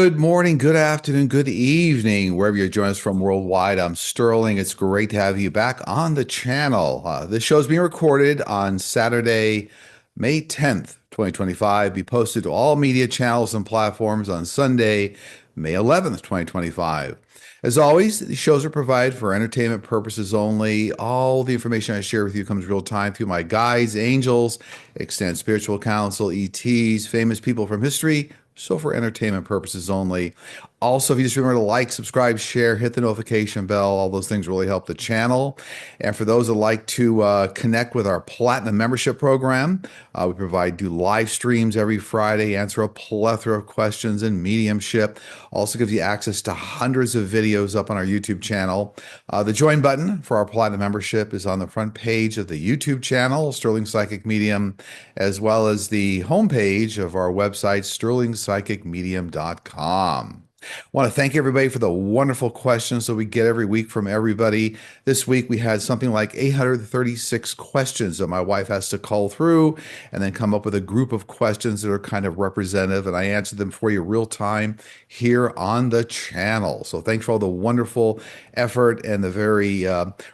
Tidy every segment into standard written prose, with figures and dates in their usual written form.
Good morning, good afternoon, good evening, wherever you're joining us from worldwide. I'm Sterling. It's great to have you back on the channel. This show is being recorded on Saturday, May 10th, 2025. Be posted to all media channels and platforms on Sunday, May 11th, 2025. As always, these shows are provided for entertainment purposes only. All the information I share with you comes real time through my guides, angels, extended spiritual counsel, ETs, famous people from history, so for entertainment purposes only. Also, if you just remember to like, subscribe, share, hit the notification bell, all those things really help the channel. And for those that like to connect with our Platinum membership program, we do live streams every Friday, answer a plethora of questions in mediumship. Also gives you access to hundreds of videos up on our YouTube channel. The join button for our Platinum membership is on the front page of the YouTube channel, Sterling Psychic Medium, as well as the homepage of our website, sterlingpsychicmedium.com. I want to thank everybody for the wonderful questions that we get every week from everybody. This week we had something like 836 questions that my wife has to cull through and then come up with a group of questions that are kind of representative, and I answered them for you real time here on the channel. So thanks for all the wonderful effort and the very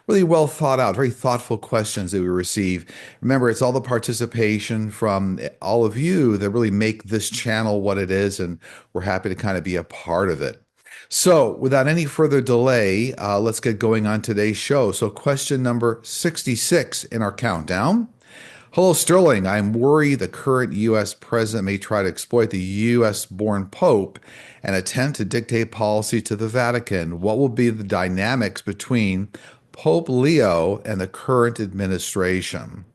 really well thought out, very thoughtful questions that we receive. Remember, it's all the participation from all of you that really make this channel what it is, and we're happy to kind of be a part of it. So without any further delay, let's get going on today's show. So question number 66 in our countdown. Hello, Sterling. I'm worried the current U.S. president may try to exploit the U.S.-born Pope and attempt to dictate policy to the Vatican. What will be the dynamics between Pope Leo and the current administration?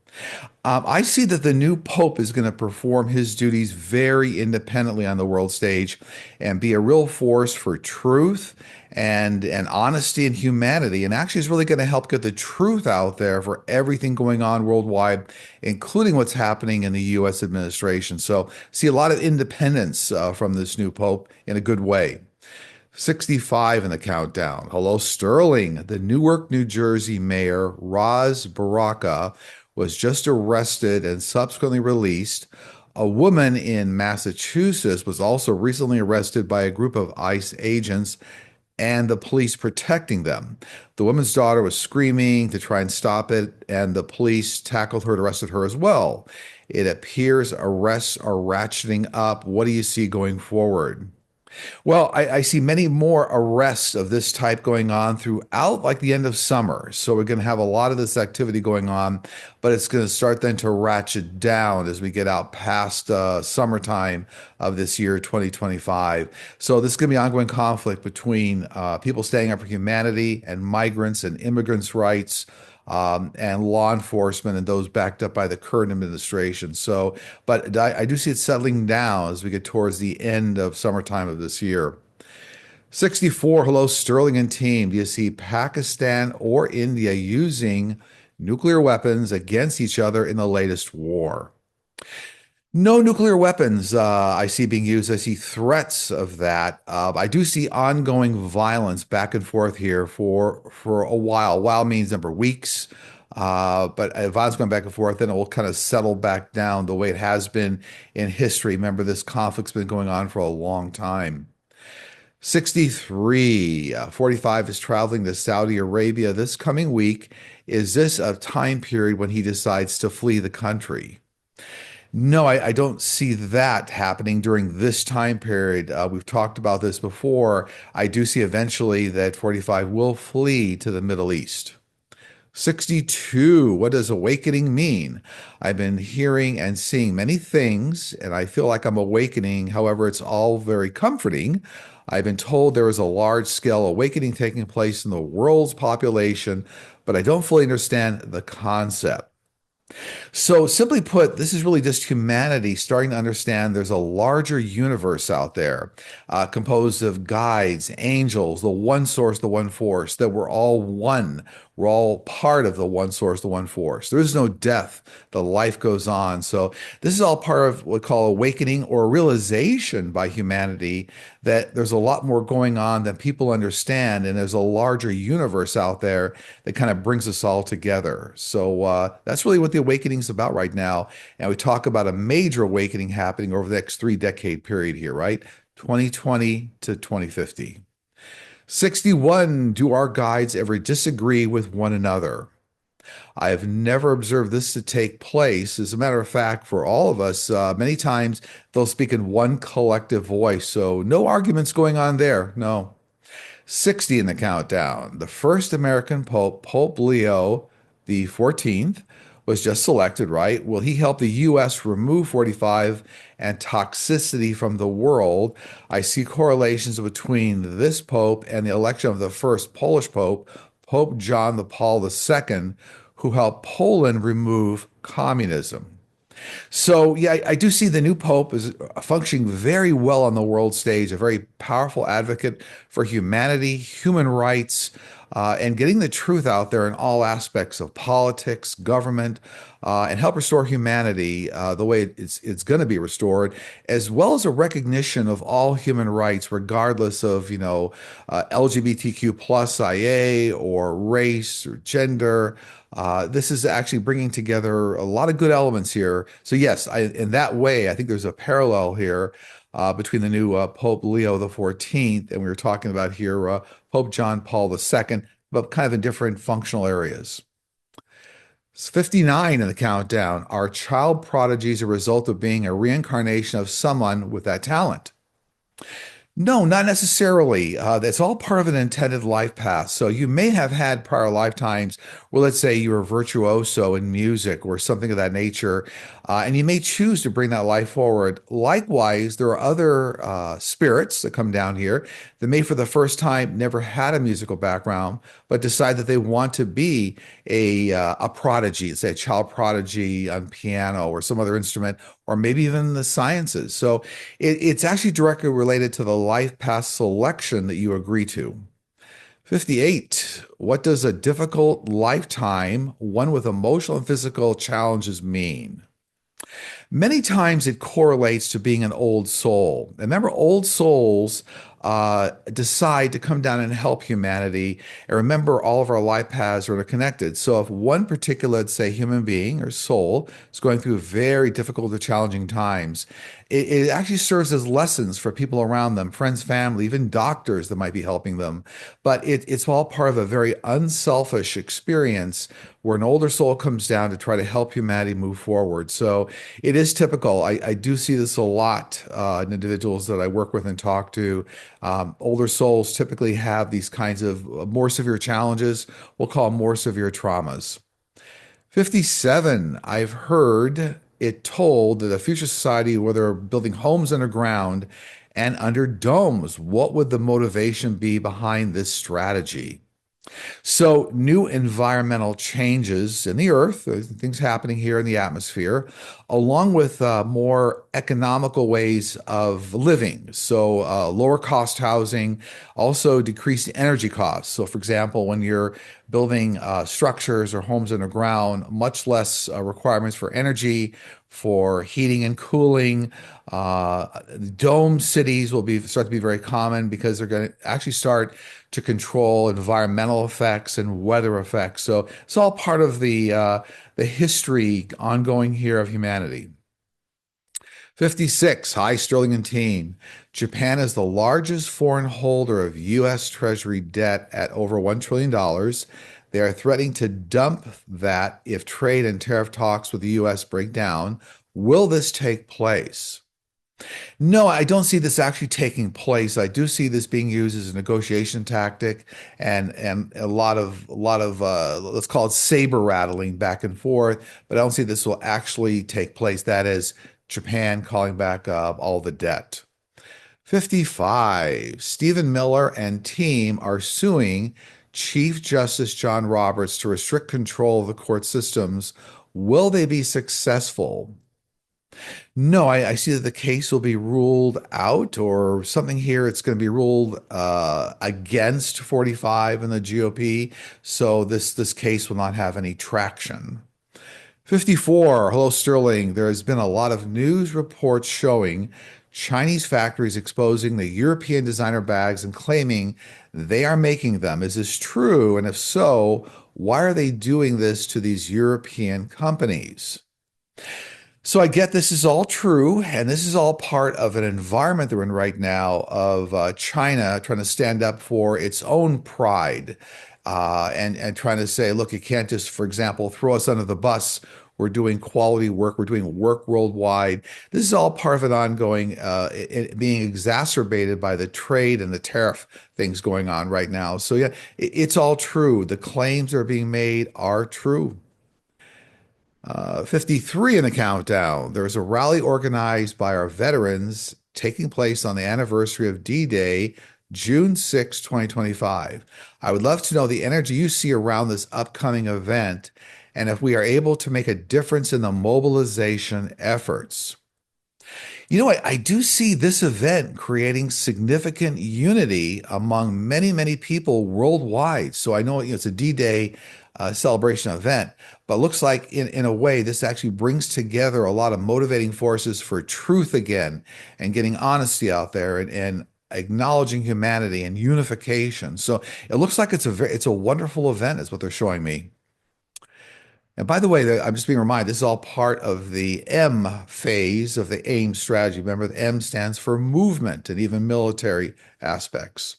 I see that the new Pope is going to perform his duties very independently on the world stage and be a real force for truth and honesty and humanity. And actually is really going to help get the truth out there for everything going on worldwide, including what's happening in the U.S. administration. So see a lot of independence from this new Pope in a good way. 65 in the countdown. Hello, Sterling. The Newark, New Jersey mayor, Ras Baraka, was just arrested and subsequently released. A woman in Massachusetts was also recently arrested by a group of ICE agents and the police protecting them. The woman's daughter was screaming to try and stop it, and the police tackled her and arrested her as well. It appears arrests are ratcheting up. What do you see going forward? Well, I see many more arrests of this type going on throughout like the end of summer. So we're going to have a lot of this activity going on, but it's going to start then to ratchet down as we get out past summertime of this year, 2025. So this is going to be ongoing conflict between people standing up for humanity and migrants and immigrants' rights, and law enforcement and those backed up by the current administration. So, but I do see it settling down as we get towards the end of summertime of this year. 64, hello, Sterling and team. Do you see Pakistan or India using nuclear weapons against each other in the latest war? No nuclear weapons I see being used. I see threats of that. I do see ongoing violence back and forth here for a while. While means number of weeks, but violence going back and forth, then it will kind of settle back down the way it has been in history. Remember, this conflict's been going on for a long time. 63, 45 is traveling to Saudi Arabia this coming week. Is this a time period when he decides to flee the country? No, I don't see that happening during this time period. We've talked about this before. I do see eventually that 45 will flee to the Middle East. 62, what does awakening mean? I've been hearing and seeing many things, and I feel like I'm awakening. However, it's all very comforting. I've been told there is a large-scale awakening taking place in the world's population, but I don't fully understand the concept. So simply put, this is really just humanity starting to understand there's a larger universe out there, composed of guides, angels, the one source, the one force, that we're all one. We're all part of the one source, the one force. There is no death. The life goes on. So this is all part of what we call awakening or realization by humanity that there's a lot more going on than people understand. And there's a larger universe out there that kind of brings us all together. So that's really what the awakening is about right now. And we talk about a major awakening happening over the next 3-decade period here, right? 2020 to 2050. 61, do our guides ever disagree with one another? I have never observed this to take place. As a matter of fact, for all of us, many times they'll speak in one collective voice. So no arguments going on there. No. 60 in the countdown. The first American Pope, Pope Leo the 14th, was just selected, right? Will he help the U.S. remove 45 and toxicity from the world? I see correlations between this pope and the election of the first Polish pope, Pope John the Paul II, who helped Poland remove communism. So, yeah, I do see the new pope is functioning very well on the world stage, a very powerful advocate for humanity, human rights, and getting the truth out there in all aspects of politics, government, and help restore humanity the way it's going to be restored, as well as a recognition of all human rights, regardless of LGBTQ plus IA or race or gender. This is actually bringing together a lot of good elements here. So yes, in that way, I think there's a parallel here between the new Pope Leo the 14th, and we were talking about here Pope John Paul II, but kind of in different functional areas. It's 59 in the countdown. Are child prodigies a result of being a reincarnation of someone with that talent? No, not necessarily. That's all part of an intended life path. So you may have had prior lifetimes where, let's say, you were a virtuoso in music or something of that nature, and you may choose to bring that life forward. Likewise, there are other spirits that come down here that may, for the first time, never had a musical background, but decide that they want to be a prodigy, say a child prodigy on piano or some other instrument, or maybe even the sciences. So it's actually directly related to the life path selection that you agree to. 58. What does a difficult lifetime, one with emotional and physical challenges, mean? Many times it correlates to being an old soul. Remember, old souls decide to come down and help humanity. And remember, all of our life paths are interconnected. So if one particular, let's say, human being or soul is going through very difficult or challenging times, it actually serves as lessons for people around them, friends, family, even doctors that might be helping them. But it's all part of a very unselfish experience where an older soul comes down to try to help humanity move forward. So it is typical. I do see this a lot in individuals that I work with and talk to. Older souls typically have these kinds of more severe challenges. We'll call them more severe traumas. 57, I've heard it told that a future society where they're building homes underground and under domes, what would the motivation be behind this strategy? So, new environmental changes in the earth, things happening here in the atmosphere, along with more economical ways of living. So, lower cost housing, also decreased energy costs. So, for example, when you're building structures or homes underground, much less requirements for energy, for heating and cooling. Dome cities will start to be very common because they're going to actually start to control environmental effects and weather effects. So it's all part of the history ongoing here of humanity. 56, hi Sterling and team. Japan is the largest foreign holder of U.S. Treasury debt at over $1 trillion. They are threatening to dump that if trade and tariff talks with the U.S. break down. Will this take place? No, I don't see this actually taking place. I do see this being used as a negotiation tactic and a lot of let's call it saber rattling back and forth, but I don't see this will actually take place. That is Japan calling back all the debt. 55, Stephen Miller and team are suing Chief Justice John Roberts to restrict control of the court systems. Will they be successful? No, I see that the case will be ruled out or something here. It's going to be ruled against 45 in the GOP. So this case will not have any traction. 54, hello Sterling. There has been a lot of news reports showing Chinese factories exposing the European designer bags and claiming they are making them. Is this true? And if so, why are they doing this to these European companies? So I get this is all true, and this is all part of an environment they're in right now of China trying to stand up for its own pride, and trying to say, look, you can't just, for example, throw us under the bus. We're doing quality work. We're doing work worldwide. This is all part of an ongoing, being exacerbated by the trade and the tariff things going on right now. So yeah, it's all true. The claims that are being made are true. 53 in the countdown. There's a rally organized by our veterans taking place on the anniversary of D-Day, June 6, 2025. I would love to know the energy you see around this upcoming event and if we are able to make a difference in the mobilization efforts. I do see this event creating significant unity among many, many people worldwide. So I know, it's a D-Day celebration event, but looks like in a way this actually brings together a lot of motivating forces for truth again and getting honesty out there and acknowledging humanity and unification. So it looks like it's a wonderful event, is what they're showing me. And by the way, I'm just being reminded, this is all part of the M phase of the AIM strategy. Remember, the M stands for movement and even military aspects.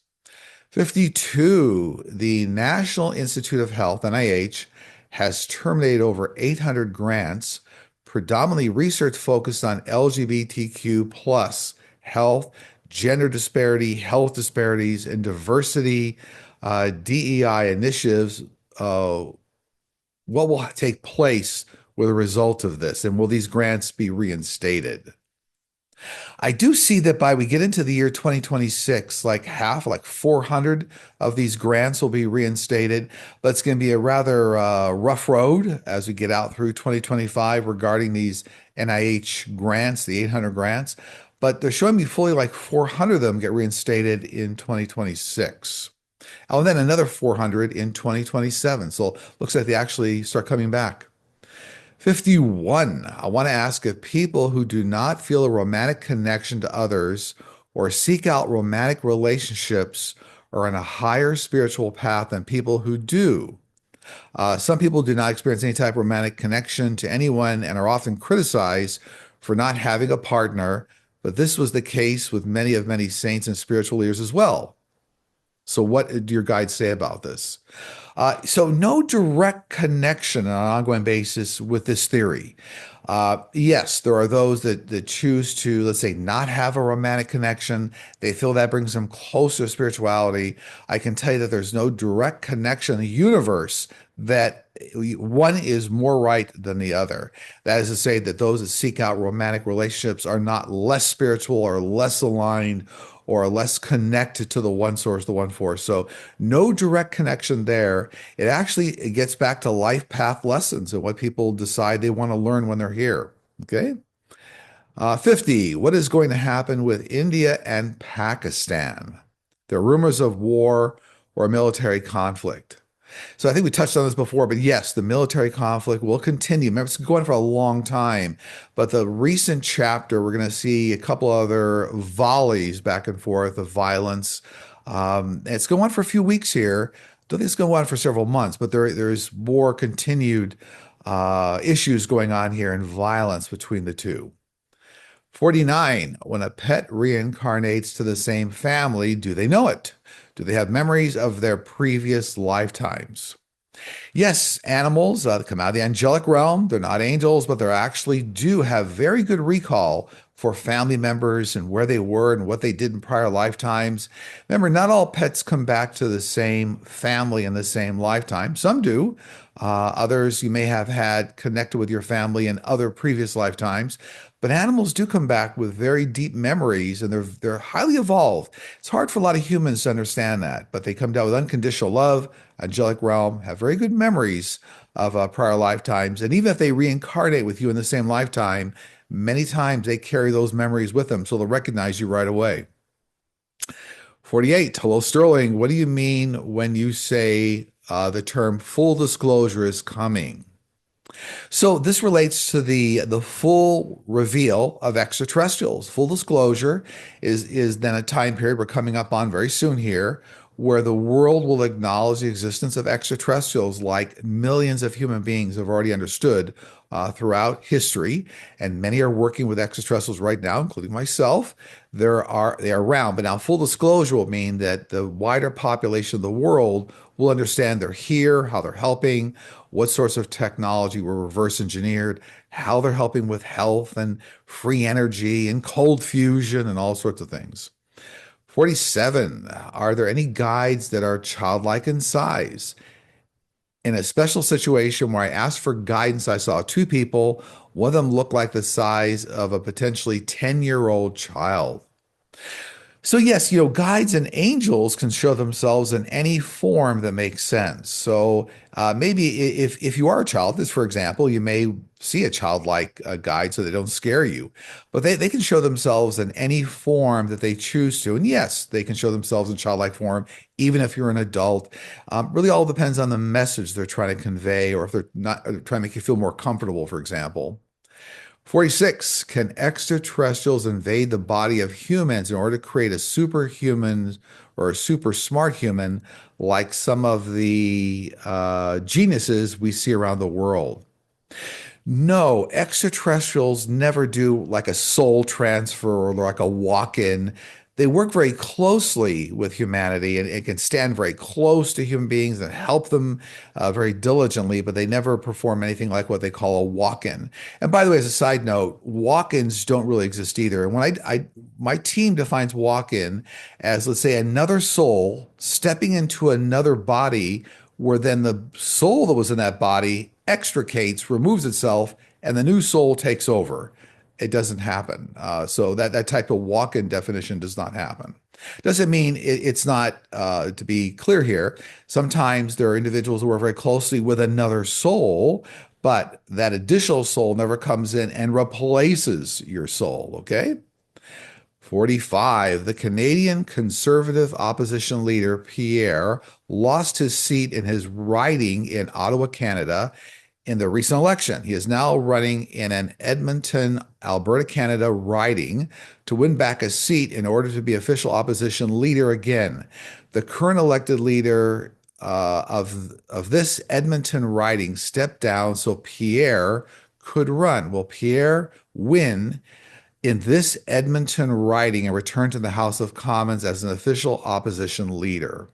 52, the National Institute of Health, NIH, has terminated over 800 grants, predominantly research focused on LGBTQ plus health, gender disparity, health disparities, and diversity DEI initiatives. What will take place with a result of this? And will these grants be reinstated? I do see that by we get into the year 2026, like 400 of these grants will be reinstated, but it's going to be a rather rough road as we get out through 2025 regarding these NIH grants, the 800 grants. But they're showing me fully like 400 of them get reinstated in 2026. Oh, and then another 400 in 2027. So it looks like they actually start coming back. 51. I want to ask if people who do not feel a romantic connection to others or seek out romantic relationships are on a higher spiritual path than people who do. Some people do not experience any type of romantic connection to anyone and are often criticized for not having a partner, but this was the case with many saints and spiritual leaders as well. So what do your guides say about this? So no direct connection on an ongoing basis with this theory. Yes, there are those that choose to, let's say, not have a romantic connection. They feel that brings them closer to spirituality. I can tell you that there's no direct connection in the universe that one is more right than the other. That is to say that those that seek out romantic relationships are not less spiritual or less aligned or less connected to the one source, the one force. So no direct connection there. It gets back to life path lessons and what people decide they want to learn when they're here. Okay. 50, what is going to happen with India and Pakistan? There are rumors of war or military conflict. So I think we touched on this before, but yes, the military conflict will continue. Remember, it's going on for a long time. But the recent chapter, we're going to see a couple other volleys back and forth of violence. It's going on for a few weeks here. Don't think it's going on for several months, but there's more continued issues going on here and violence between the two. 49, when a pet reincarnates to the same family, do they know it? Do they have memories of their previous lifetimes? Yes, animals come out of the angelic realm. They're not angels, but they actually do have very good recall for family members and where they were and what they did in prior lifetimes. Remember, not all pets come back to the same family in the same lifetime. Some do. Others you may have had connected with your family in other previous lifetimes. But animals do come back with very deep memories and they're highly evolved. It's hard for a lot of humans to understand that, but they come down with unconditional love, angelic realm, have very good memories of prior lifetimes. And even if they reincarnate with you in the same lifetime, many times they carry those memories with them, so they'll recognize you right away. 48, hello Sterling. What do you mean when you say the term full disclosure is coming? So this relates to the full reveal of extraterrestrials. Full disclosure is then a time period we're coming up on very soon here, where the world will acknowledge the existence of extraterrestrials like millions of human beings have already understood throughout history, and many are working with extraterrestrials right now, including myself. They are around, but now full disclosure will mean that the wider population of the world will understand they're here, how they're helping, what sorts of technology were reverse engineered, how they're helping with health and free energy and cold fusion and all sorts of things. 47. Are there any guides that are childlike in size? In a special situation where I asked for guidance, I saw two people. One of them looked like the size of a potentially 10-year-old child. So yes, guides and angels can show themselves in any form that makes sense. So maybe if you are a child, this for example, you may see a childlike guide so they don't scare you, but they can show themselves in any form that they choose to. And yes, they can show themselves in childlike form, even if you're an adult. Really, all depends on the message they're trying to convey, or if they're not trying to make you feel more comfortable, for example. 46. Can extraterrestrials invade the body of humans in order to create a superhuman or a super smart human like some of the geniuses we see around the world? No, extraterrestrials never do like a soul transfer or like a walk-in. They work very closely with humanity and can stand very close to human beings and help them very diligently, but they never perform anything like what they call a walk-in. And by the way, as a side note, walk-ins don't really exist either. And when my team defines walk-in as, let's say, another soul stepping into another body where then the soul that was in that body extricates, removes itself, and the new soul takes over. It doesn't happen. So that type of walk-in definition does not happen. Doesn't mean it's not, to be clear here, sometimes there are individuals who work very closely with another soul, but that additional soul never comes in and replaces your soul, okay? 45. The Canadian Conservative opposition leader, Pierre, lost his seat in his riding in Ottawa, Canada, in the recent election. He is now running in an Edmonton, Alberta, Canada riding to win back a seat in order to be official opposition leader again. The current elected leader of this Edmonton riding stepped down so Pierre could run. Will Pierre win in this Edmonton riding and return to the House of Commons as an official opposition leader?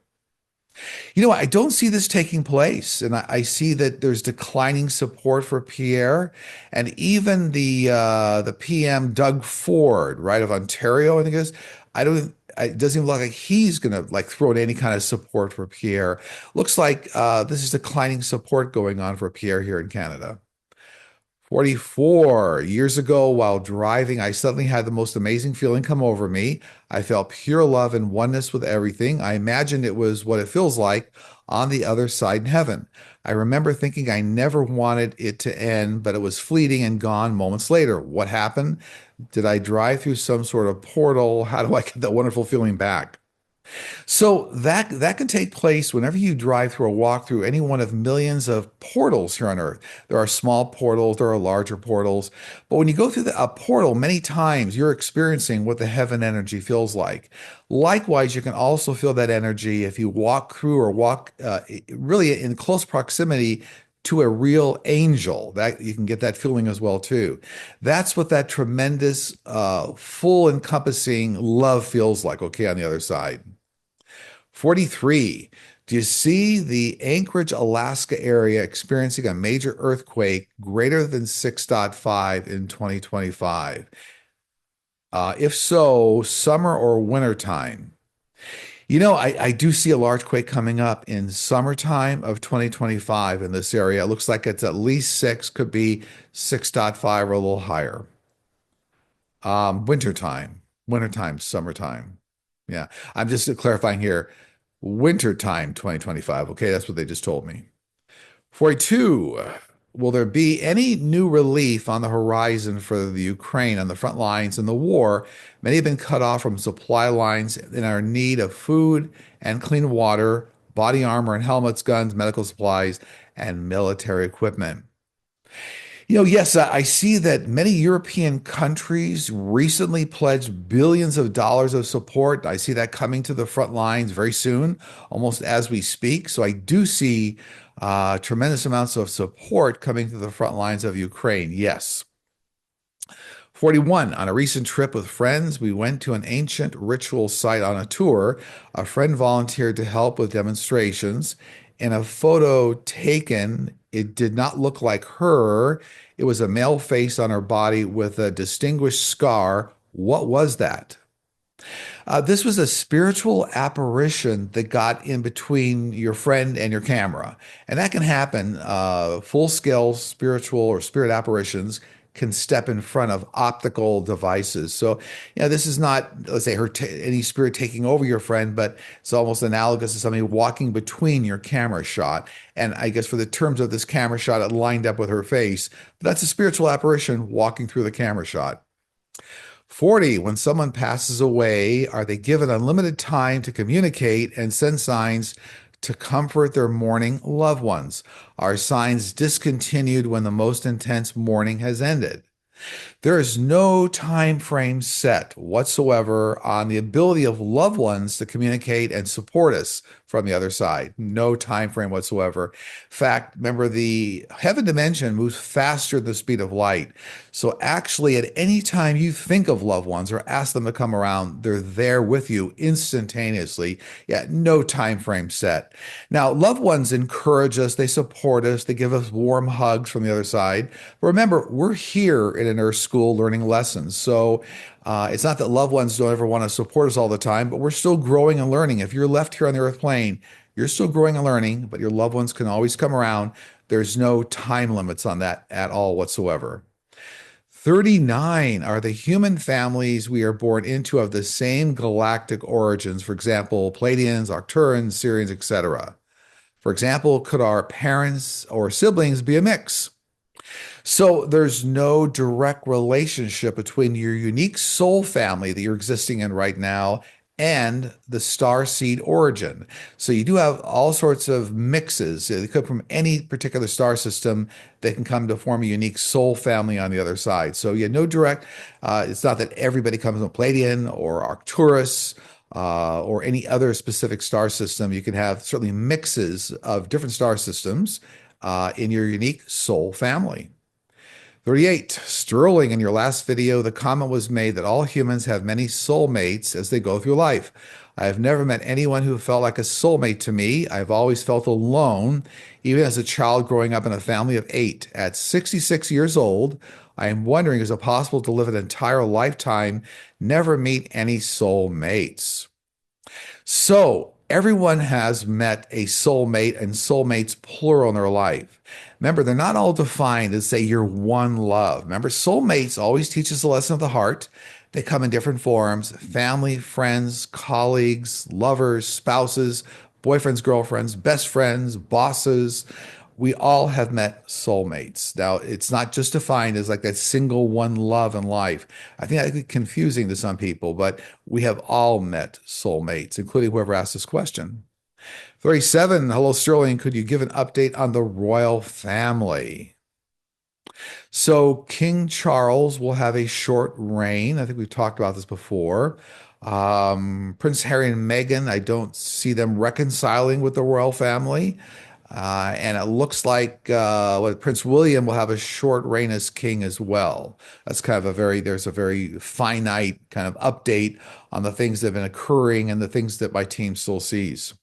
I don't see this taking place, and I see that there's declining support for Pierre, and even the PM Doug Ford, right, of Ontario, I think it is. I don't. It doesn't even look like he's going to like throw in any kind of support for Pierre. Looks like this is declining support going on for Pierre here in Canada. 44. Years ago, while driving, I suddenly had the most amazing feeling come over me. I felt pure love and oneness with everything. I imagined it was what it feels like on the other side in heaven. I remember thinking I never wanted it to end, but it was fleeting and gone moments later. What happened? Did I drive through some sort of portal? How do I get that wonderful feeling back? So that can take place whenever you drive through or walk through any one of millions of portals here on Earth. There are small portals, there are larger portals, but when you go through a portal, many times you're experiencing what the heaven energy feels like. Likewise, you can also feel that energy if you walk through or walk really in close proximity to a real angel. That you can get that feeling as well too. That's what that tremendous, full encompassing love feels like, okay, on the other side. 43. Do you see the Anchorage, Alaska area experiencing a major earthquake greater than 6.5 in 2025? If so, summer or winter time? I do see a large quake coming up in summertime of 2025 in this area. It looks like it's at least 6, could be 6.5 or a little higher. Wintertime, summertime. Yeah, I'm just clarifying here. Wintertime 2025. Okay, that's what they just told me. 42. Will there be any new relief on the horizon for the Ukraine on the front lines in the war? Many have been cut off from supply lines and are in need of food and clean water, body armor and helmets, guns, medical supplies, and military equipment. Yes, I see that many European countries recently pledged billions of dollars of support. I see that coming to the front lines very soon, almost as we speak. So I do see tremendous amounts of support coming to the front lines of Ukraine. Yes. 41. On a recent trip with friends, we went to an ancient ritual site on a tour. A friend volunteered to help with demonstrations. In a photo taken, it did not look like her. It was a male face on her body with a distinguished scar. What was that? This was a spiritual apparition that got in between your friend and your camera. And that can happen. Full scale spiritual or spirit apparitions can step in front of optical devices. So, this is not, let's say, any spirit taking over your friend, but it's almost analogous to somebody walking between your camera shot. And I guess for the terms of this camera shot, it lined up with her face. But that's a spiritual apparition walking through the camera shot. 40, when someone passes away, are they given unlimited time to communicate and send signs to comfort their mourning loved ones? Are signs discontinued when the most intense mourning has ended? There is no time frame set whatsoever on the ability of loved ones to communicate and support us from the other side. No time frame whatsoever. In fact, remember the heaven dimension moves faster than the speed of light. So actually, at any time you think of loved ones or ask them to come around, they're there with you instantaneously. Yeah, no time frame set. Now, loved ones encourage us, they support us, they give us warm hugs from the other side. But remember, we're here in an Earth school learning lessons. So it's not that loved ones don't ever want to support us all the time, but we're still growing and learning. If you're left here on the Earth plane, you're still growing and learning, but your loved ones can always come around. There's no time limits on that at all whatsoever. 39, are the human families we are born into of the same galactic origins? For example, Pleiadians, Arcturians, Sirians, etc. For example, could our parents or siblings be a mix? So there's no direct relationship between your unique soul family that you're existing in right now and the star seed origin. So you do have all sorts of mixes. They come from any particular star system that can come to form a unique soul family on the other side. So yeah, no direct. It's not that everybody comes from Pleiadian or Arcturus. Or any other specific star system. You can have certainly mixes of different star systems in your unique soul family. 38. Sterling, in your last video, the comment was made that all humans have many soulmates as they go through life. I have never met anyone who felt like a soulmate to me. I've always felt alone, even as a child growing up in a family of 8. At 66 years old, I am wondering, is it possible to live an entire lifetime, never meet any soulmates? So everyone has met a soulmate and soulmates plural in their life. Remember, they're not all defined as, say, your one love. Remember, soulmates always teach us the lesson of the heart. They come in different forms: family, friends, colleagues, lovers, spouses, boyfriends, girlfriends, best friends, bosses. We all have met soulmates. Now, it's not just defined as like that single one love in life. I think that could be confusing to some people, but we have all met soulmates, including whoever asked this question. 37. Hello, Sterling. Could you give an update on the royal family? So, King Charles will have a short reign. I think we've talked about this before. Prince Harry and Meghan, I don't see them reconciling with the royal family. And it looks like Prince William will have a short reign as king as well. That's kind of there's a very finite kind of update on the things that have been occurring and the things that my team still sees.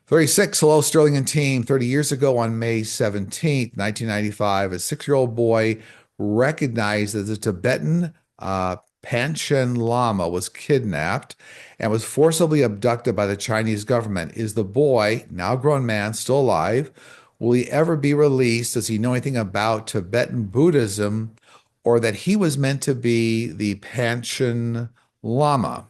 36, hello, Sterling and team. 30 years ago on May 17th, 1995, a 6-year-old boy recognized that the Tibetan Panchen Lama was kidnapped and was forcibly abducted by the Chinese government. Is the boy, now grown man, still alive? Will he ever be released? Does he know anything about Tibetan Buddhism, or that he was meant to be the Panchen Lama?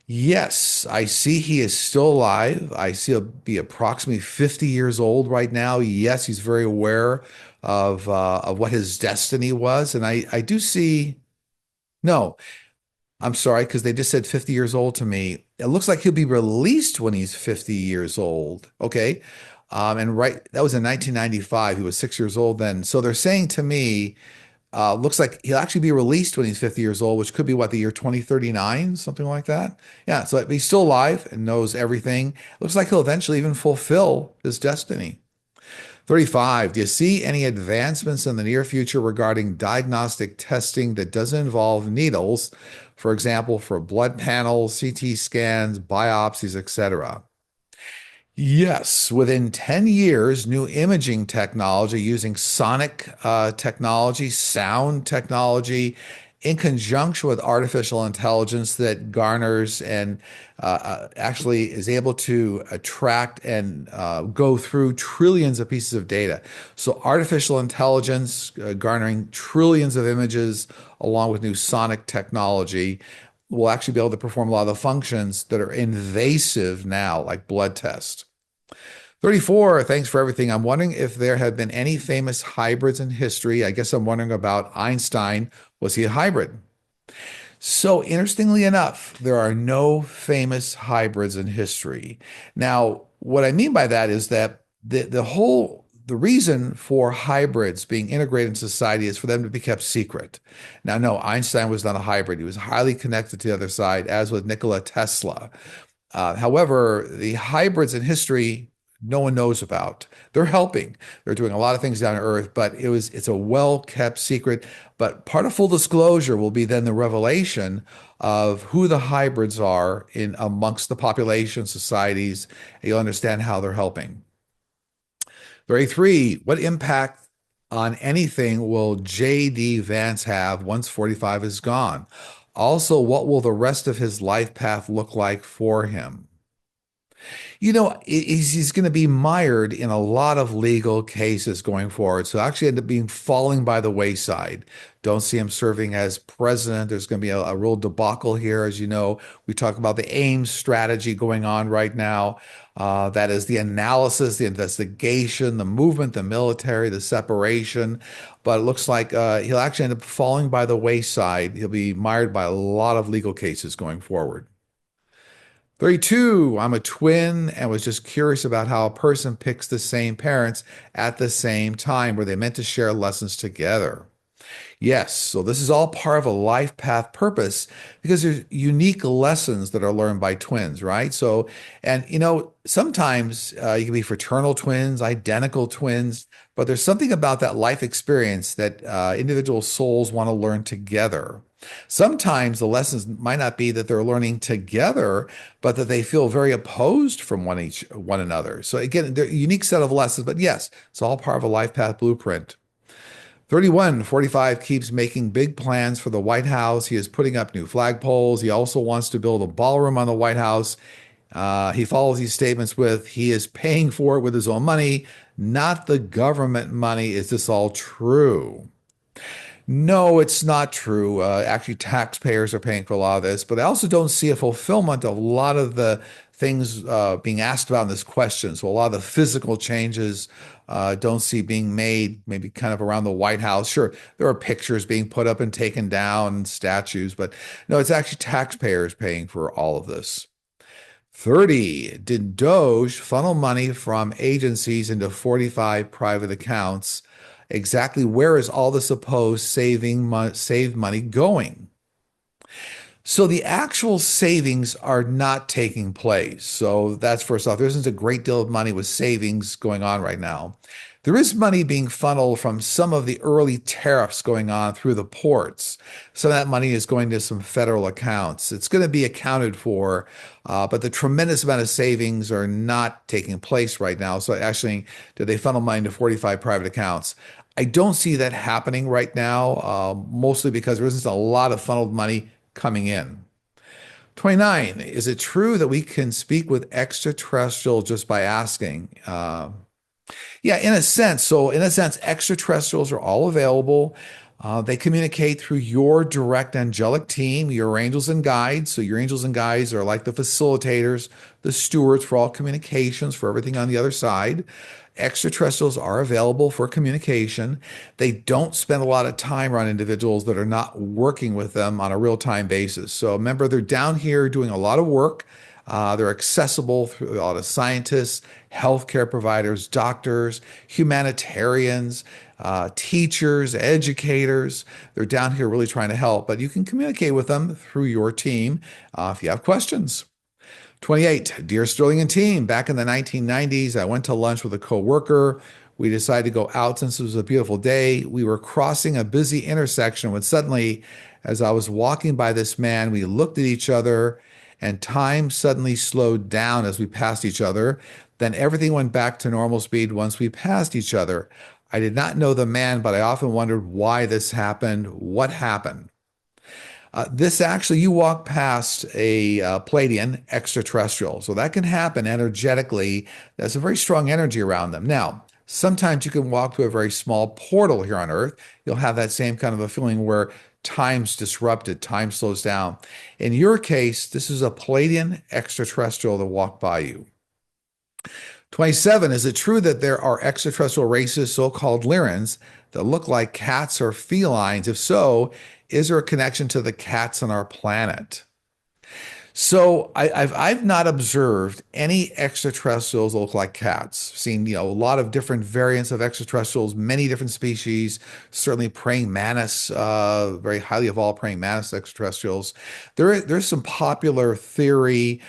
Yes, I see he is still alive. I see he'll be approximately 50 years old right now. Yes, he's very aware of what his destiny was. And I do see, no, I'm sorry, because they just said 50 years old to me. It looks like he'll be released when he's 50 years old. Okay. And right, that was in 1995. He was 6 years old then. So they're saying to me, looks like he'll actually be released when he's 50 years old, which could be what, the year 2039, something like that. Yeah, so he's still alive and knows everything. Looks like he'll eventually even fulfill his destiny. 35. Do you see any advancements in the near future regarding diagnostic testing that doesn't involve needles? For example, for blood panels, CT scans, biopsies, etc. Yes, within 10 years, new imaging technology using sonic technology, sound technology, in conjunction with artificial intelligence that garners and actually is able to attract and go through trillions of pieces of data. So, artificial intelligence garnering trillions of images along with new sonic technology will actually be able to perform a lot of the functions that are invasive now, like blood tests. 34, thanks for everything. I'm wondering if there have been any famous hybrids in history. I guess I'm wondering about Einstein. Was he a hybrid? So, interestingly enough, there are no famous hybrids in history. Now, what I mean by that is that the reason for hybrids being integrated in society is for them to be kept secret. Now, no, Einstein was not a hybrid. He was highly connected to the other side, as was Nikola Tesla. However, the hybrids in history, no one knows about. They're helping. They're doing a lot of things down on Earth, but it's a well-kept secret. But part of full disclosure will be then the revelation of who the hybrids are in amongst the population, societies, and you'll understand how they're helping. 33, what impact on anything will JD Vance have once 45 is gone? Also, what will the rest of his life path look like for him? He's going to be mired in a lot of legal cases going forward. So actually end up being falling by the wayside. Don't see him serving as president. There's going to be a real debacle here. As you know, we talk about the AIM strategy going on right now. That is the analysis, the investigation, the movement, the military, the separation. But it looks like he'll actually end up falling by the wayside. He'll be mired by a lot of legal cases going forward. 32, I'm a twin and was just curious about how a person picks the same parents at the same time. Were they meant to share lessons together? Yes, so this is all part of a life path purpose because there's unique lessons that are learned by twins, right? So, and sometimes you can be fraternal twins, identical twins, but there's something about that life experience that individual souls want to learn together. Sometimes the lessons might not be that they're learning together, but that they feel very opposed from one another. So again, they're a unique set of lessons, but yes, it's all part of a life path blueprint. 31, 45 keeps making big plans for the White House. He is putting up new flagpoles. He also wants to build a ballroom on the White House. He follows these statements with, he is paying for it with his own money, not the government money. Is this all true? No, it's not true. Actually, taxpayers are paying for a lot of this, but I also don't see a fulfillment of a lot of the things being asked about in this question. So a lot of the physical changes don't see being made, maybe kind of around the White House. Sure, there are pictures being put up and taken down, and statues, but no, it's actually taxpayers paying for all of this. 30, did Doge funnel money from agencies into 45 private accounts? Exactly where is all the supposed saved money going? So the actual savings are not taking place. So that's first off. There isn't a great deal of money with savings going on right now. There is money being funneled from some of the early tariffs going on through the ports. Some of that money is going to some federal accounts. It's going to be accounted for, but the tremendous amount of savings are not taking place right now. So actually, did they funnel money into 45 private accounts? I don't see that happening right now, mostly because there isn't a lot of funneled money coming in. 29, is it true that we can speak with extraterrestrial just by asking? Yeah, in a sense. So, in a sense, extraterrestrials are all available. They communicate through your direct angelic team, your angels and guides. So, your angels and guides are like the facilitators, the stewards for all communications, for everything on the other side. Extraterrestrials are available for communication. They don't spend a lot of time around individuals that are not working with them on a real time basis. So, remember, they're down here doing a lot of work. They're accessible through a lot of scientists, healthcare providers, doctors, humanitarians, teachers, educators. They're down here really trying to help, but you can communicate with them through your team if you have questions. 28, dear Sterling and team, back in the 1990s, I went to lunch with a coworker. We decided to go out since it was a beautiful day. We were crossing a busy intersection when suddenly, as I was walking by this man, we looked at each other and time suddenly slowed down as we passed each other. Then everything went back to normal speed once we passed each other. I did not know the man, but I often wondered why this happened. What happened? This actually, you walk past a Palladian extraterrestrial. So that can happen energetically. There's a very strong energy around them. Now, sometimes you can walk through a very small portal here on Earth. You'll have that same kind of a feeling where time's disrupted, time slows down. In your case, this is a Palladian extraterrestrial that walked by you. 27, is it true that there are extraterrestrial races, so-called Lyrans, that look like cats or felines? If so, is there a connection to the cats on our planet? So I've not observed any extraterrestrials that look like cats. Seen, a lot of different variants of extraterrestrials, many different species. Certainly praying mantis, very highly evolved praying mantis extraterrestrials. There's some popular theory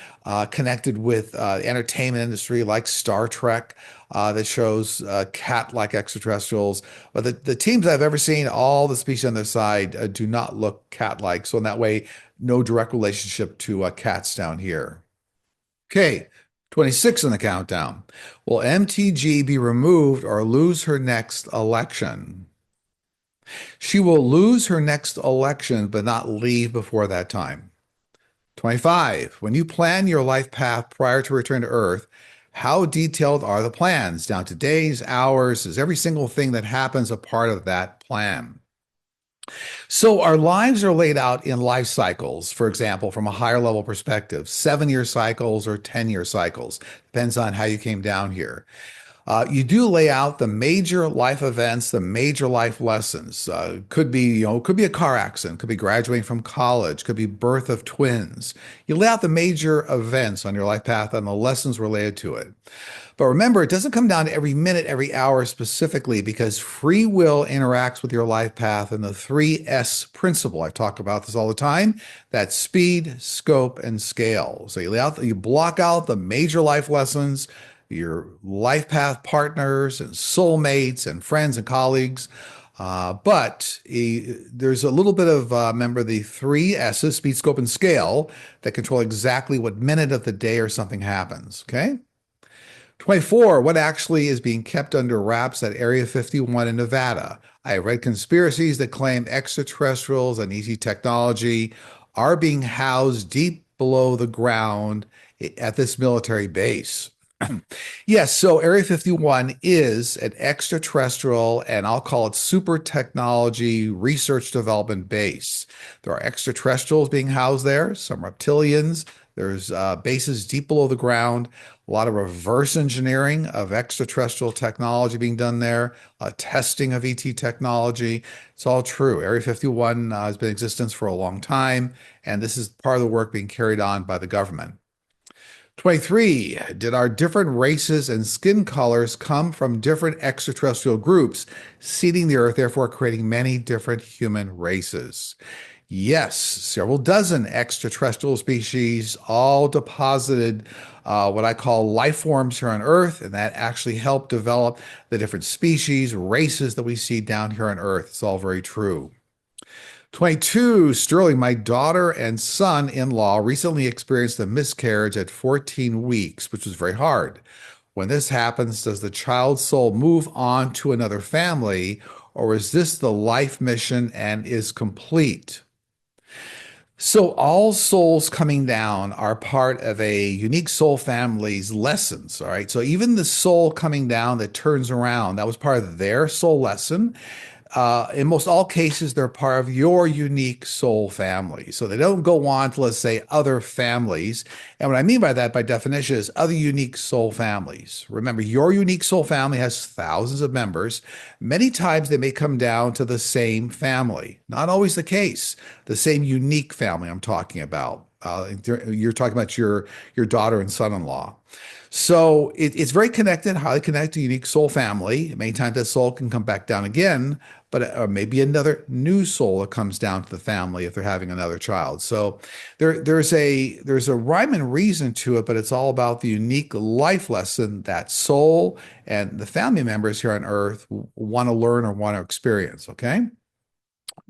connected with entertainment industry like Star Trek that shows cat-like extraterrestrials. But the teams I've ever seen, all the species on their side do not look cat-like. So in that way, no direct relationship to cats down here. Okay, 26 in the countdown. Will MTG be removed or lose her next election? She will lose her next election, but not leave before that time. 25. When you plan your life path prior to return to Earth, how detailed are the plans? Down to days, hours, is every single thing that happens a part of that plan? So our lives are laid out in life cycles, for example, from a higher level perspective, 7-year cycles or 10-year cycles. Depends on how you came down here. You do lay out the major life events, the major life lessons. Could be, could be a car accident, could be graduating from college, could be birth of twins. You lay out the major events on your life path and the lessons related to it. But remember, it doesn't come down to every minute, every hour specifically, because free will interacts with your life path and the 3S principle. I talk about this all the time. That's speed, scope, and scale. So you block out the major life lessons, your life path partners and soulmates and friends and colleagues. But there's a little bit of, remember, the 3S's, speed, scope, and scale, that control exactly what minute of the day or something happens. Okay. 24, what actually is being kept under wraps at Area 51 in Nevada? I read conspiracies that claim extraterrestrials and ET technology are being housed deep below the ground at this military base. Yes, so Area 51 is an extraterrestrial, and I'll call it super technology research development base. There are extraterrestrials being housed there, some reptilians. There's bases deep below the ground, a lot of reverse engineering of extraterrestrial technology being done there, testing of ET technology. It's all true. Area 51 has been in existence for a long time, and this is part of the work being carried on by the government. 23, did our different races and skin colors come from different extraterrestrial groups, seeding the Earth, therefore creating many different human races? Yes, several dozen extraterrestrial species, all deposited what I call life forms here on Earth, and that actually helped develop the different species, races that we see down here on Earth. It's all very true. 22, Sterling, my daughter and son-in-law recently experienced a miscarriage at 14 weeks, which was very hard. When this happens, does the child's soul move on to another family, or is this the life mission and is complete? So all souls coming down are part of a unique soul family's lessons, all right? So even the soul coming down that turns around, that was part of their soul lesson. In most all cases, they're part of your unique soul family. So they don't go on to, let's say, other families. And what I mean by that, by definition, is other unique soul families. Remember, your unique soul family has thousands of members. Many times they may come down to the same family. Not always the case. The same unique family I'm talking about. You're talking about your daughter and son-in-law. So it's very connected, highly connected, unique soul family. Many times that soul can come back down again, but maybe another new soul that comes down to the family if they're having another child. So there's a rhyme and reason to it, but it's all about the unique life lesson that soul and the family members here on Earth want to learn or want to experience. Okay.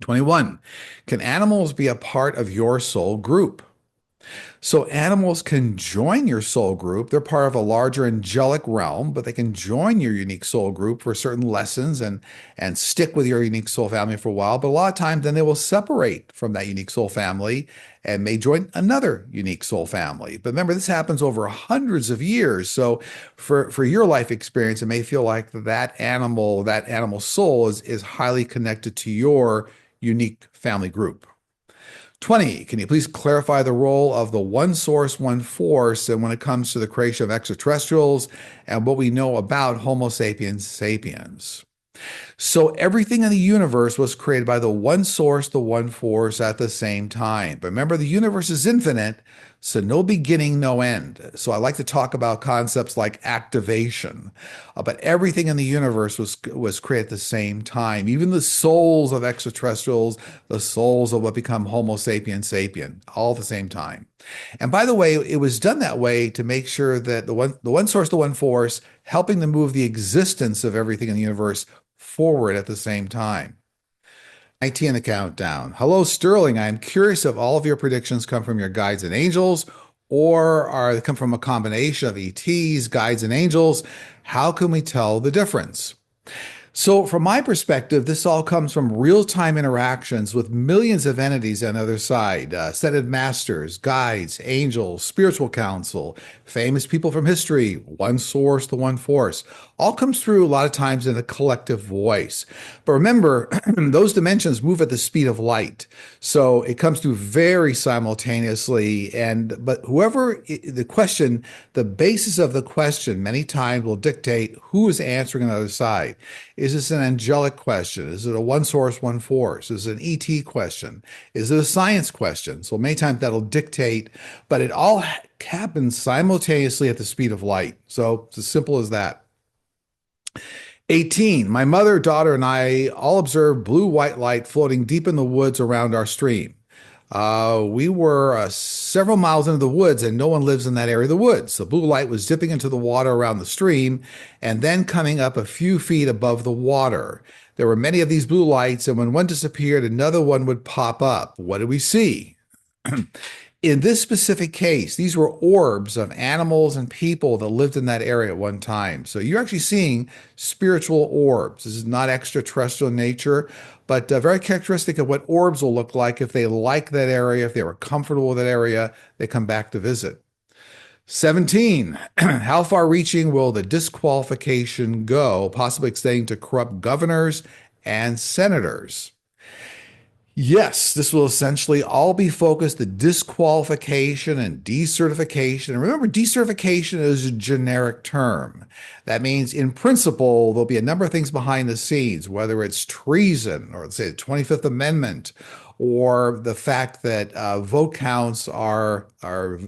21. Can animals be a part of your soul group? So animals can join your soul group. They're part of a larger angelic realm, but they can join your unique soul group for certain lessons and stick with your unique soul family for a while. But a lot of times then they will separate from that unique soul family and may join another unique soul family. But remember, this happens over hundreds of years. So for your life experience, it may feel like that animal soul is highly connected to your unique family group. 20, can you please clarify the role of the one source, one force, and when it comes to the creation of extraterrestrials and what we know about Homo sapiens sapiens? So everything in the universe was created by the one source, the one force at the same time. But remember, the universe is infinite, so no beginning, no end. So I like to talk about concepts like activation. But everything in the universe was created at the same time. Even the souls of extraterrestrials, the souls of what become Homo sapiens sapien, all at the same time. And by the way, it was done that way to make sure that the one source, the one force, helping to move the existence of everything in the universe forward at the same time. 19 in the countdown. Hello, Sterling. I'm curious if all of your predictions come from your guides and angels, or are they come from a combination of ETs, guides, and angels? How can we tell the difference? So, from my perspective, this all comes from real-time interactions with millions of entities on the other side, ascended masters, guides, angels, spiritual council, famous people from history, one source, the one force. All comes through a lot of times in a collective voice. But remember, those dimensions move at the speed of light. So it comes through very simultaneously. But the basis of the question many times will dictate who is answering on the other side. Is this an angelic question? Is it a one source, one force? Is it an ET question? Is it a science question? So many times that'll dictate, but it all happens simultaneously at the speed of light. So it's as simple as that. 18, my mother, daughter, and I all observed blue-white light floating deep in the woods around our stream. We were several miles into the woods and no one lives in that area of the woods. The blue light was dipping into the water around the stream and then coming up a few feet above the water. There were many of these blue lights, and when one disappeared, another one would pop up. What did we see? In this specific case, these were orbs of animals and people that lived in that area at one time. So you're actually seeing spiritual orbs. This is not extraterrestrial in nature, but very characteristic of what orbs will look like if they like that area, if they were comfortable with that area, they come back to visit. 17, how far reaching will the disqualification go, possibly extending to corrupt governors and senators? Yes, this will essentially all be focused the disqualification and decertification. And remember, decertification is a generic term. That means, in principle, there'll be a number of things behind the scenes, whether it's treason or, let's say, the 25th Amendment, or the fact that vote counts are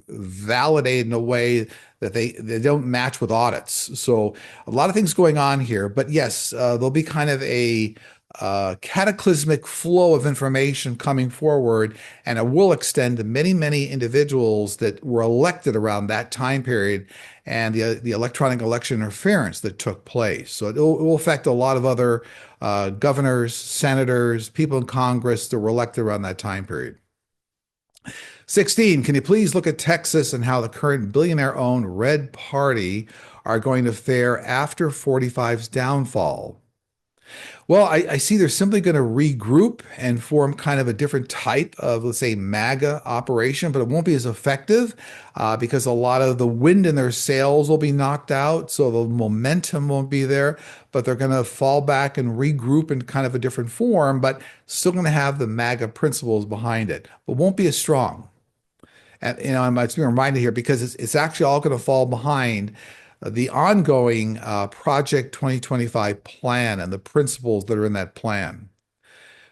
validated in a way that they don't match with audits. So a lot of things going on here. But yes, there'll be kind of a cataclysmic flow of information coming forward, and it will extend to many, many individuals that were elected around that time period and the electronic election interference that took place. So it will affect a lot of other governors, senators, people in Congress that were elected around that time period. 16, can you please look at Texas and how the current billionaire-owned Red Party are going to fare after 45's downfall? Well, I see they're simply going to regroup and form kind of a different type of, let's say, MAGA operation, but it won't be as effective because a lot of the wind in their sails will be knocked out. So the momentum won't be there, but they're going to fall back and regroup in kind of a different form, but still going to have the MAGA principles behind it, but won't be as strong. And, I'm being reminded here because it's actually all going to fall behind the ongoing Project 2025 plan and the principles that are in that plan.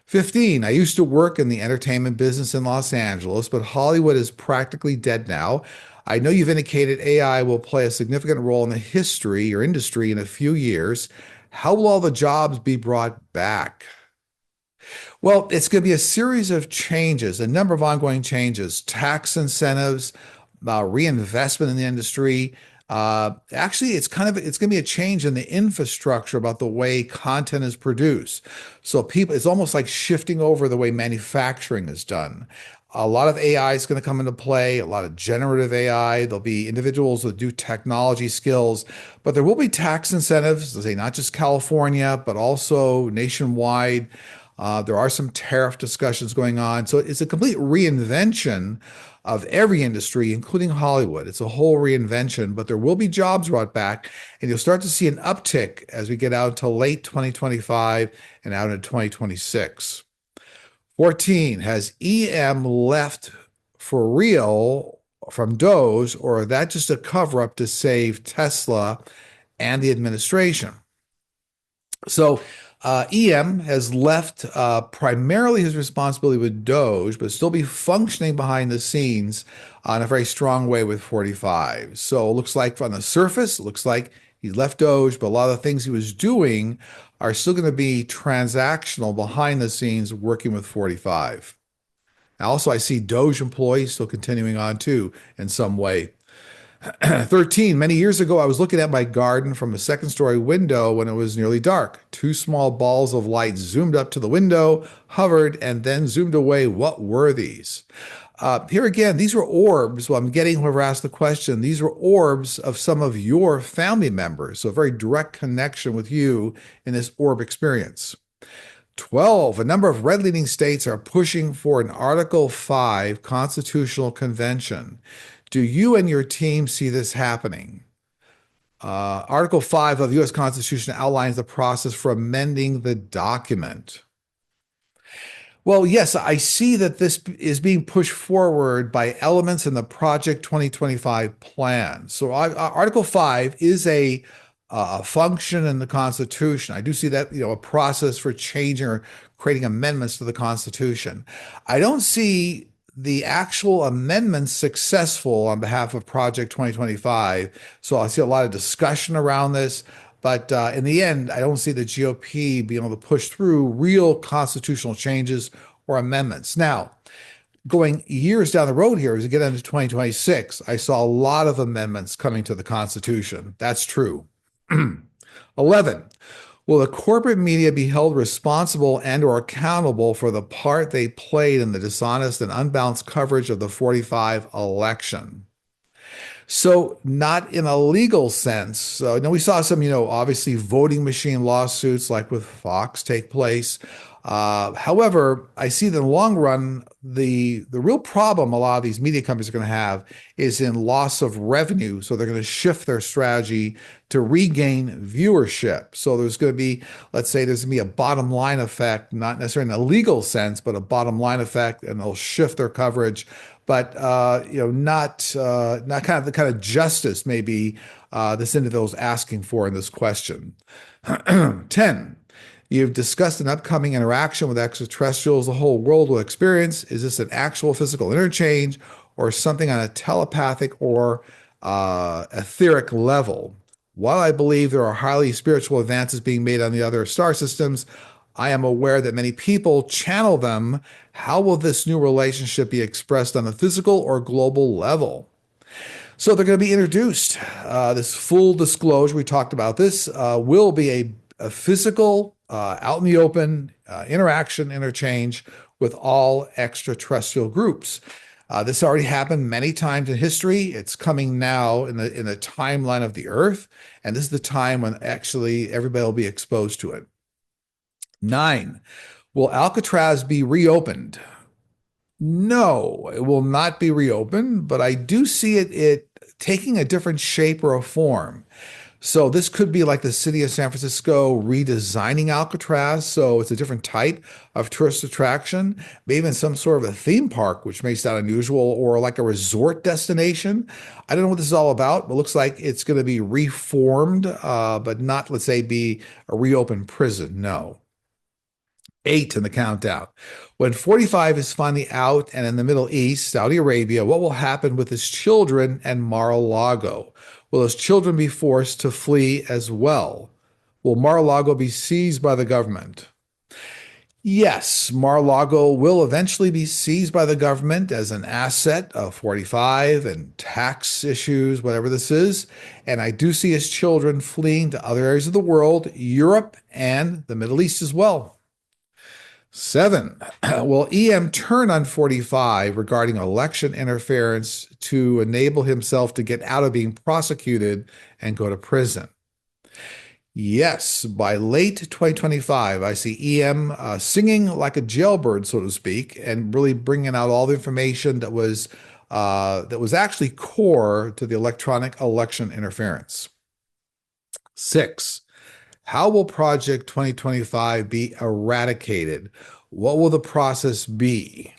15, I used to work in the entertainment business in Los Angeles, but Hollywood is practically dead now. I know you've indicated AI will play a significant role in the history or industry in a few years. How will all the jobs be brought back? Well, it's going to be a series of changes, a number of ongoing changes, tax incentives, reinvestment in the industry. Actually, it's going to be a change in the infrastructure about the way content is produced. So it's almost like shifting over the way manufacturing is done. A lot of AI is going to come into play, a lot of generative AI. There'll be individuals that do technology skills, but there will be tax incentives, let's say not just California, but also nationwide. There are some tariff discussions going on. So it's a complete reinvention of every industry, including Hollywood. It's a whole reinvention, but there will be jobs brought back, and you'll start to see an uptick as we get out to late 2025 and out into 2026. 14, has EM left for real from Doge, or is that just a cover up to save Tesla and the administration? So EM has left primarily his responsibility with Doge, but still be functioning behind the scenes in a very strong way with 45. So it looks like on the surface, it looks like he left Doge, but a lot of the things he was doing are still going to be transactional behind the scenes working with 45. Also, I see Doge employees still continuing on too in some way. 13, many years ago, I was looking at my garden from a second story window when it was nearly dark. Two small balls of light zoomed up to the window, hovered, and then zoomed away. What were these? Here again, these were orbs. Well, I'm getting whoever asked the question. These were orbs of some of your family members. So a very direct connection with you in this orb experience. 12, a number of red-leaning states are pushing for an Article 5 constitutional convention. Do you and your team see this happening? Article 5 of the U.S. Constitution outlines the process for amending the document. Well, yes, I see that this is being pushed forward by elements in the Project 2025 plan. So Article 5 is a function in the Constitution. I do see that, a process for changing or creating amendments to the Constitution. I don't see the actual amendments successful on behalf of Project 2025. So I see a lot of discussion around this. But in the end, I don't see the GOP being able to push through real constitutional changes or amendments. Now, going years down the road here, as we get into 2026, I saw a lot of amendments coming to the Constitution. That's true. 11, will the corporate media be held responsible and or accountable for the part they played in the dishonest and unbalanced coverage of the 45 election? So not in a legal sense. So now we saw some, obviously voting machine lawsuits like with Fox take place. However, I see that in the long run, the real problem a lot of these media companies are going to have is in loss of revenue. So they're going to shift their strategy to regain viewership. So there's going to be, let's say there's going to be a bottom line effect, not necessarily in a legal sense, but a bottom line effect, and they'll shift their coverage. But not kind of the kind of justice maybe this individual is asking for in this question. 10. You've discussed an upcoming interaction with extraterrestrials the whole world will experience. Is this an actual physical interchange or something on a telepathic or etheric level? While I believe there are highly spiritual advances being made on the other star systems, I am aware that many people channel them. How will this new relationship be expressed on a physical or global level? So they're going to be introduced. This full disclosure, we talked about this, will be a physical, out in the open interaction, interchange with all extraterrestrial groups. This already happened many times in history. It's coming now in the timeline of the Earth, and this is the time when actually everybody will be exposed to it. 9, will Alcatraz be reopened? No, it will not be reopened, but I do see it taking a different shape or a form. So this could be like the city of San Francisco redesigning Alcatraz. So it's a different type of tourist attraction, maybe even some sort of a theme park, which may sound unusual, or like a resort destination. I don't know what this is all about, but it looks like it's going to be reformed, but not, let's say, be a reopened prison. No. 8 in the countdown. When 45 is finally out and in the Middle East, Saudi Arabia, what will happen with his children and Mar-a-Lago? Will his children be forced to flee as well? Will Mar-a-Lago be seized by the government? Yes, Mar-a-Lago will eventually be seized by the government as an asset of 45 and tax issues, whatever this is. And I do see his children fleeing to other areas of the world, Europe and the Middle East as well. 7, will EM turn on 45 regarding election interference to enable himself to get out of being prosecuted and go to prison? Yes, by late 2025, I see EM singing like a jailbird, so to speak, and really bringing out all the information that was actually core to the electronic election interference. 6, how will Project 2025 be eradicated? What will the process be?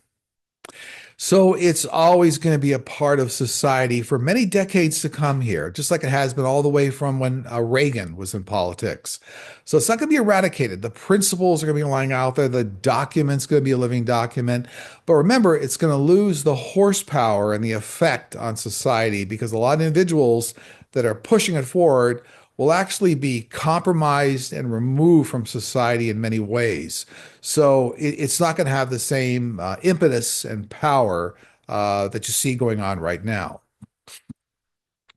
So it's always going to be a part of society for many decades to come here, just like it has been all the way from when Reagan was in politics. So it's not going to be eradicated. The principles are going to be lying out there. The document's going to be a living document. But remember, it's going to lose the horsepower and the effect on society because a lot of individuals that are pushing it forward will actually be compromised and removed from society in many ways. So it's not going to have the same impetus and power that you see going on right now.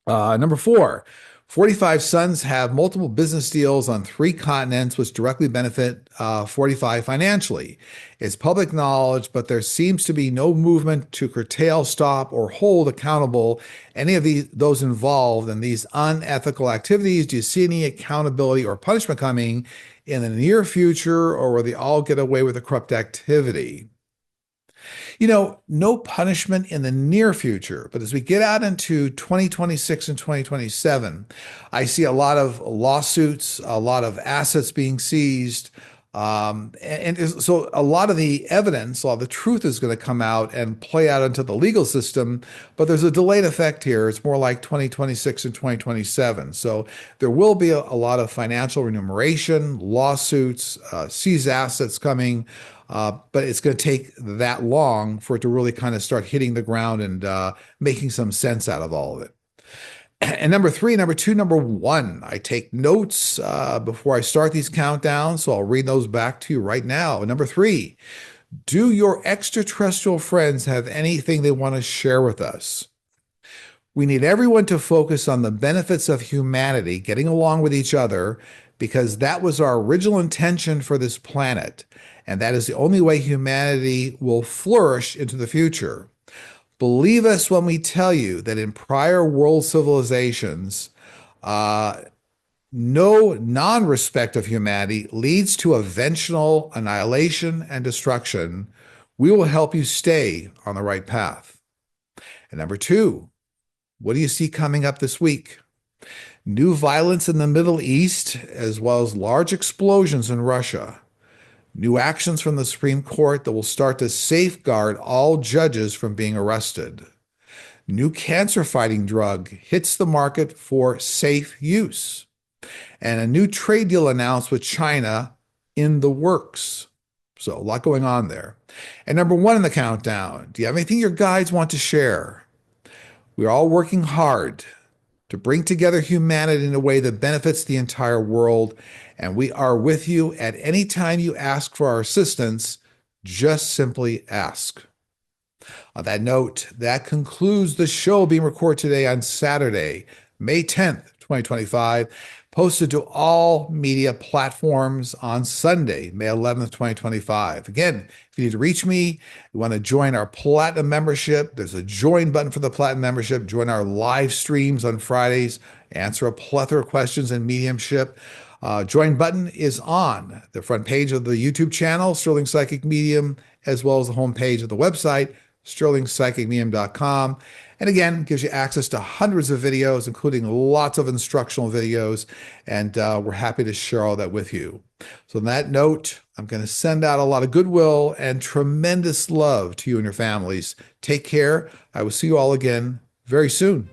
Number 4, 45 Sons have multiple business deals on 3 continents which directly benefit 45 financially. It's public knowledge, but there seems to be no movement to curtail, stop, or hold accountable any of those involved in these unethical activities. Do you see any accountability or punishment coming in the near future, or will they all get away with the corrupt activity? No punishment in the near future, but as we get out into 2026 and 2027, I see a lot of lawsuits, a lot of assets being seized. So a lot of the evidence, a lot of the truth is going to come out and play out into the legal system, but there's a delayed effect here. It's more like 2026 and 2027. So there will be a lot of financial remuneration, lawsuits, seized assets coming. But it's going to take that long for it to really kind of start hitting the ground and making some sense out of all of it. And number 3, number 2, number 1, I take notes before I start these countdowns, so I'll read those back to you right now. Number 3, do your extraterrestrial friends have anything they want to share with us? We need everyone to focus on the benefits of humanity, getting along with each other, because that was our original intention for this planet. And that is the only way humanity will flourish into the future. Believe us when we tell you that in prior world civilizations, no non-respect of humanity leads to eventual annihilation and destruction. We will help you stay on the right path. And number 2, what do you see coming up this week? New violence in the Middle East, as well as large explosions in Russia. New actions from the Supreme Court that will start to safeguard all judges from being arrested. New cancer-fighting drug hits the market for safe use. And a new trade deal announced with China in the works. So a lot going on there. And number 1 in the countdown, do you have anything your guides want to share? We're all working hard to bring together humanity in a way that benefits the entire world. And we are with you at any time you ask for our assistance. Just simply ask. On that note, that concludes the show being recorded today on Saturday, May 10th, 2025, posted to all media platforms on Sunday, May 11th, 2025. Again, if you need to reach me, you want to join our Platinum membership, there's a join button for the Platinum membership. Join our live streams on Fridays, answer a plethora of questions in mediumship. Join button is on the front page of the YouTube channel, Sterling Psychic Medium, as well as the homepage of the website, sterlingpsychicmedium.com. And again, gives you access to hundreds of videos, including lots of instructional videos. And we're happy to share all that with you. So on that note, I'm going to send out a lot of goodwill and tremendous love to you and your families. Take care. I will see you all again very soon.